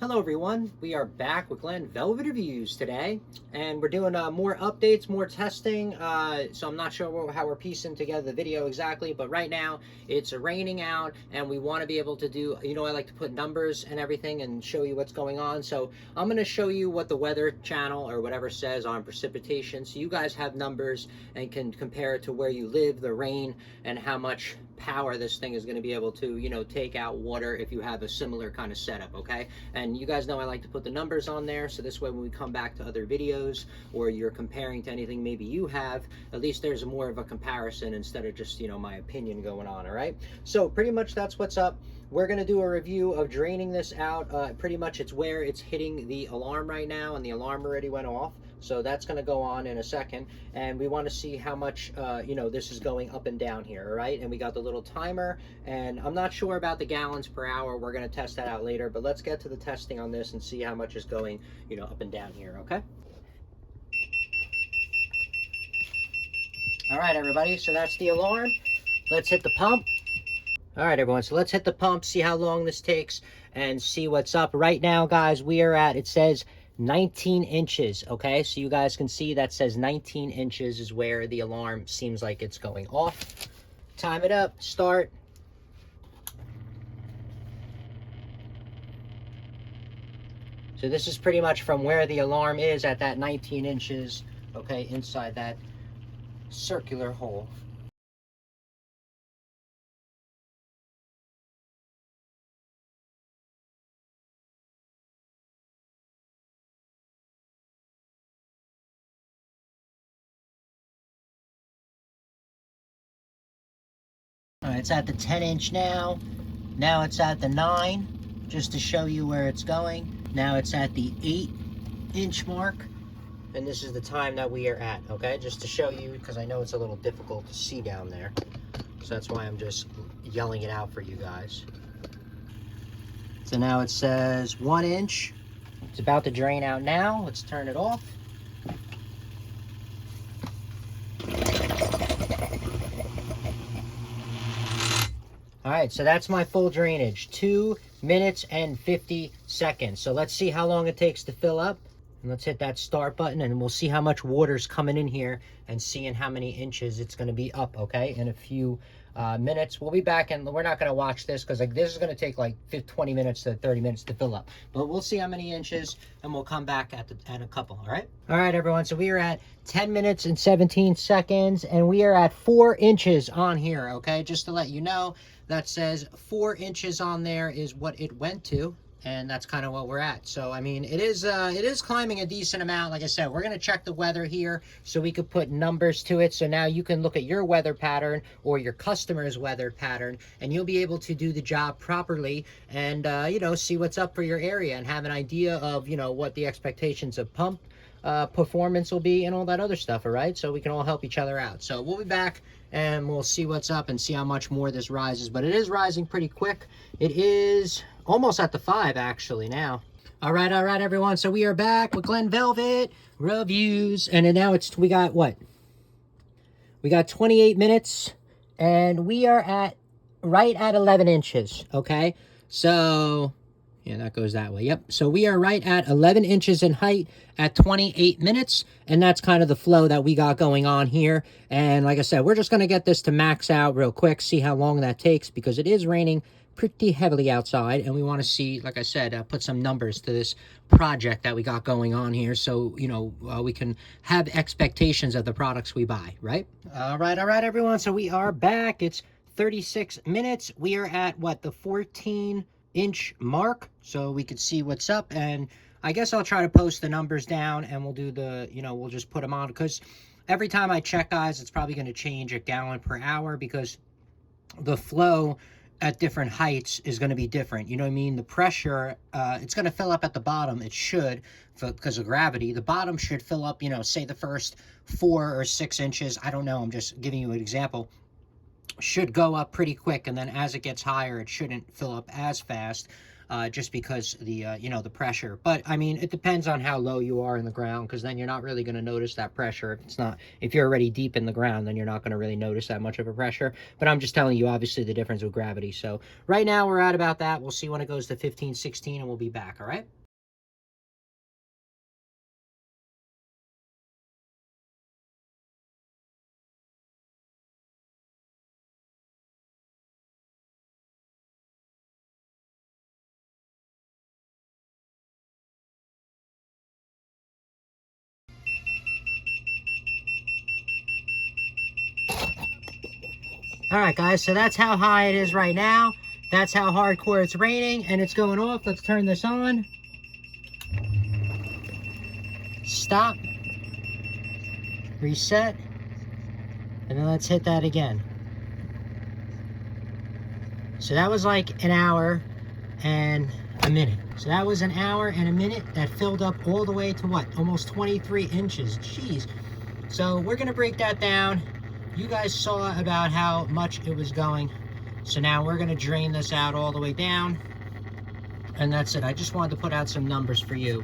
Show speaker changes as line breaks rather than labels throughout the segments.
Hello everyone, we are back with Glenn Velvet Reviews today, and we're doing more updates, more testing, so I'm not sure how we're piecing together the video exactly, but right now it's raining out and we want to be able to do, I like to put numbers and everything and show you what's going on. So I'm going to show you what the weather channel or whatever says on precipitation, so you guys have numbers and can compare it to where you live, the rain, and how much power this thing is going to be able to, take out water if you have a similar kind of setup, okay? And you guys know I like to put the numbers on there, so this way when we come back to other videos or you're comparing to anything maybe you have, at least there's more of a comparison instead of just, my opinion going on, all right? So pretty much that's what's up. We're going to do a review of draining this out. Pretty much it's where it's hitting the alarm right now, and the alarm already went off. So that's going to go on in a second, and we want to see how much, this is going up and down here, all right? And we got the little timer, and I'm not sure about the gallons per hour. We're going to test that out later, but let's get to the testing on this and see how much is going, up and down here, okay? All right, everybody, so that's the alarm. Let's hit the pump. All right, everyone, so let's hit the pump, see how long this takes, and see what's up. Right now, guys, we are at, it says 19 inches, okay? So you guys can see that says 19 inches is where the alarm seems like it's going off. Time it up, start. So this is pretty much from where the alarm is at that 19 inches, okay, inside that circular hole. All right, it's at the 10 inch now. Now it's at the 9, just to show you where it's going. Now it's at the 8 inch mark. And this is the time that we are at, okay? Just to show you, because I know it's a little difficult to see down there. So that's why I'm just yelling it out for you guys. So now it says 1 inch. It's about to drain out now. Let's turn it off. All right, so that's my full drainage, 2 minutes and 50 seconds. So let's see how long it takes to fill up. And let's hit that start button, and we'll see how much water's coming in here and seeing how many inches it's going to be up, okay, in a few minutes. We'll be back, and we're not going to watch this because this is going to take like 20 minutes to 30 minutes to fill up. But we'll see how many inches, and we'll come back at a couple, all right? All right, everyone, so we are at 10 minutes and 17 seconds, and we are at 4 inches on here, okay? Just to let you know, that says 4 inches on there is what it went to. And that's kind of what we're at. So, I mean, it is climbing a decent amount. Like I said, we're going to check the weather here so we could put numbers to it. So now you can look at your weather pattern or your customer's weather pattern, and you'll be able to do the job properly and, see what's up for your area and have an idea of, what the expectations of pump performance will be and all that other stuff, all right? So we can all help each other out. So we'll be back and we'll see what's up and see how much more this rises. But it is rising pretty quick. It is almost at the 5 actually now. All right, everyone. So we are back with Glenn Velvet Reviews, and now we got what? We got 28 minutes, and we are right at 11 inches. Okay, so yeah, that goes that way. Yep. So we are right at 11 inches in height at 28 minutes, and that's kind of the flow that we got going on here. And like I said, we're just going to get this to max out real quick, see how long that takes, because it is raining pretty heavily outside, and we want to see, like I said, put some numbers to this project that we got going on here, so we can have expectations of the products we buy, right? All right, everyone, so we are back. It's 36 minutes. We are at what, the 14 inch mark, so we could see what's up. And I guess I'll try to post the numbers down, and we'll do the, we'll just put them on, because every time I check, guys, it's probably going to change a gallon per hour, because the flow at different heights is going to be different. You know what I mean? The pressure, it's going to fill up at the bottom. It should, because of gravity. The bottom should fill up, say the first 4 or 6 inches. I don't know. I'm just giving you an example. Should go up pretty quick, and then as it gets higher, it shouldn't fill up as fast. just because the pressure. But I mean, it depends on how low you are in the ground, because then you're not really going to notice that pressure. If you're already deep in the ground, then you're not going to really notice that much of a pressure. But I'm just telling you, obviously, the difference with gravity. So right now we're at about that. We'll see when it goes to 15, 16, and we'll be back. All right. All right, guys, so that's how high it is right now. That's how hardcore it's raining, and it's going off. Let's turn this on. Stop. Reset. And then let's hit that again. So that was like an hour and a minute. So that was an hour and a minute. That filled up all the way to what? Almost 23 inches. Jeez. So we're going to break that down. You guys saw about how much it was going. So now we're going to drain this out all the way down. And that's it. I just wanted to put out some numbers for you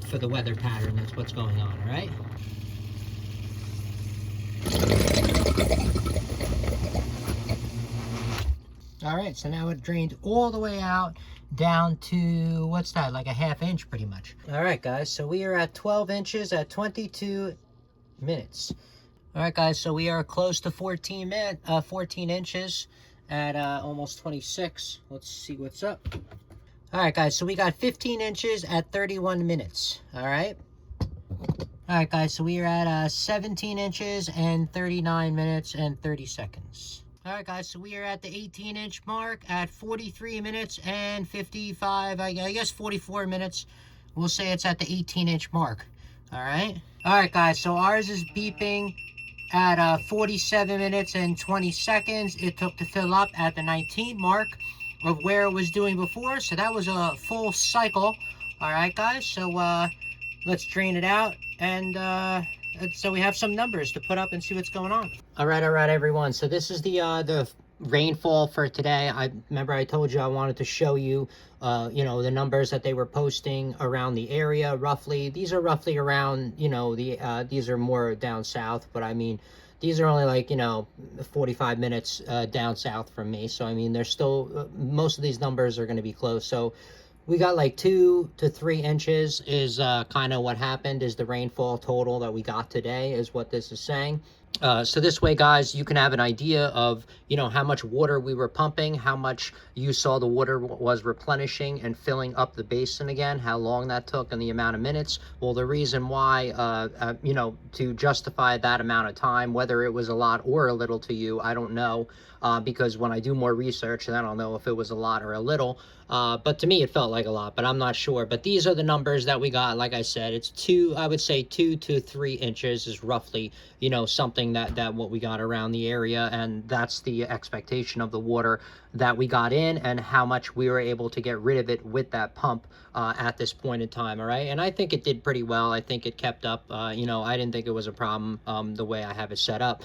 for the weather pattern. That's what's going on, all right? All right, so now it drained all the way out down to, what's that, like a half inch pretty much. All right, guys, so we are at 12 inches at 22 minutes. All right, guys, so we are close to 14 inches at almost 26. Let's see what's up. All right, guys, so we got 15 inches at 31 minutes, all right? All right, guys, so we are at 17 inches and 39 minutes and 30 seconds. All right, guys, so we are at the 18-inch mark at 43 minutes and 55, I guess 44 minutes. We'll say it's at the 18-inch mark, all right? All right, guys, so ours is beeping at 47 minutes and 20 seconds. It took to fill up at the 19 mark of where it was doing before. So that was a full cycle. All right, guys, so let's drain it out, and so we have some numbers to put up and see what's going on. All right, everyone. So this is the rainfall for today. I remember I told you I wanted to show you, the numbers that they were posting around the area roughly. These are roughly around, these are more down south, but I mean, these are only like, 45 minutes down south from me. So, I mean, they're still, most of these numbers are going to be close. So we got like 2 to 3 inches is kind of what happened, is the rainfall total that we got today is what this is saying. So this way, guys, you can have an idea of, how much water we were pumping, how much you saw the water was replenishing and filling up the basin again, how long that took and the amount of minutes. Well, the reason why, to justify that amount of time, whether it was a lot or a little to you, I don't know, because when I do more research, then I'll know if it was a lot or a little. But to me, it felt like a lot, but I'm not sure. But these are the numbers that we got. Like I said, it's I would say 2 to 3 inches is roughly, something that what we got around the area. And that's the expectation of the water that we got in and how much we were able to get rid of it with that pump at this point in time. All right. And I think it did pretty well. I think it kept up. I didn't think it was a problem the way I have it set up.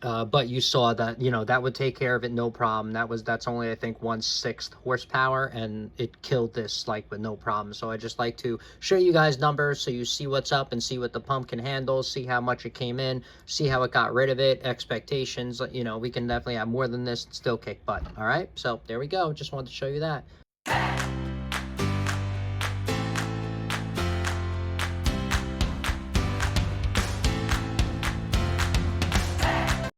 But you saw that, that would take care of it, no problem. That's only, I think, 1/6 horsepower, and it killed this like with no problem. So I just like to show you guys numbers so you see what's up and see what the pump can handle, see how much it came in, see how it got rid of it, expectations. We can definitely have more than this and still kick butt. All right, so there we go. Just wanted to show you that.